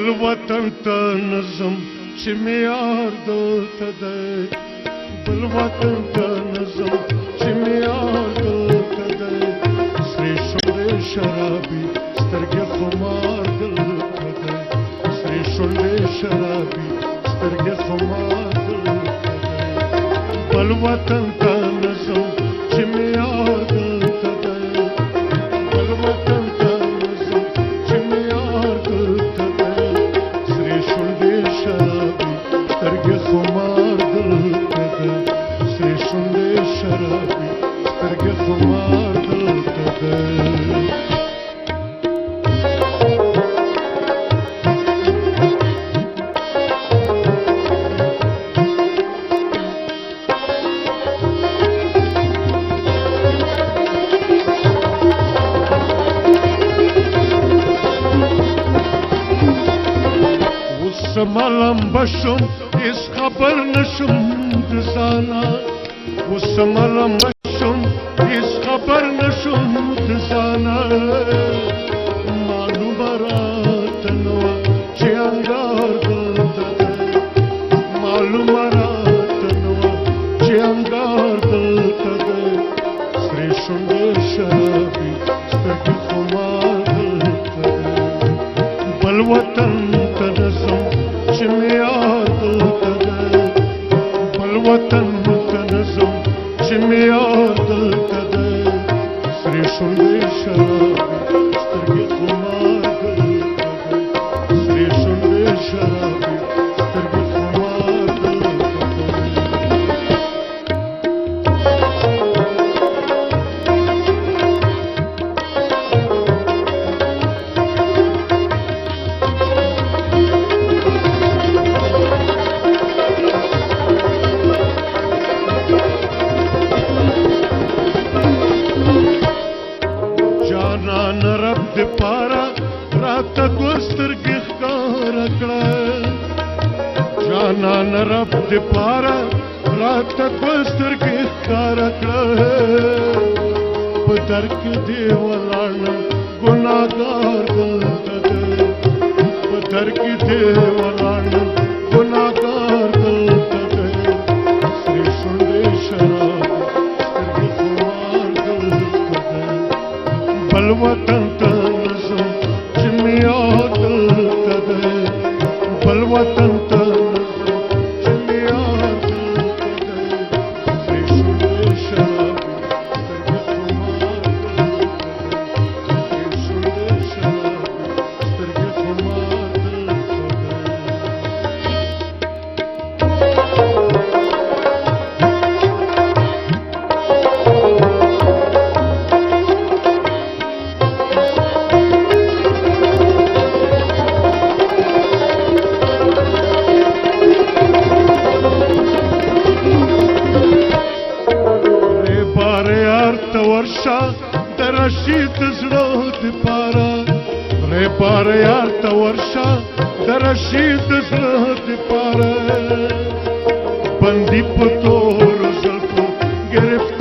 بل وطن ته نظم چې معیار دلته دی بل وطن ته نظم چې معیار دلته دی سرې شونډې شرابي سترګې خمار دلته دی سرې شونډې شرابي سترګې خمار دلته دی بل وطن ته نظم چې معیار دلته دی بل وطن ته نظم چې معیار دلته دی سرې شونډې شرابي سترګې خمار دلته دی سرې شونډې شرابي سترګې خمار دلته دی وسمالم بشم اس خبر نشم دزانا وسمالم بشم اس خبر نشم دزانا معلوم راتنو چې انګار دلته دی معلوم راتنو چې انګار دلته دی سرې شونډې شرابي سترګې خمار دلته دی بل وطن ته نظم چې معیار دلته دی بل وطن ته نظم چې معیار دلته دی سرې شونډې شرابي سترګې خمار دلته دی سرې شونډې شرابي سترګې خمار دلته جانان رب دې پاره راته دوه سترګې ښکاره کړه جانان رب دې پاره راته دوه سترګې ښکاره کړه په در کې دې ولاړ ګناهګار دلته دی په در کې دې ولاړ ګناهګار دلته دی سرې شونډې شرابي سترګې خمار دلته دی بل وطن ته نظم چې معیار دلته دی بل وطن ته نظم چې معیار دلته دی سرې شونډې شرابي سترګې خمار دلته دی سرې شونډې شرابي سترګې خمار دلته ورشا د رشید زړه د پاره ری پاره یار ته ورشا د رشید زړه د پاره بندي په تور زلفو گرفت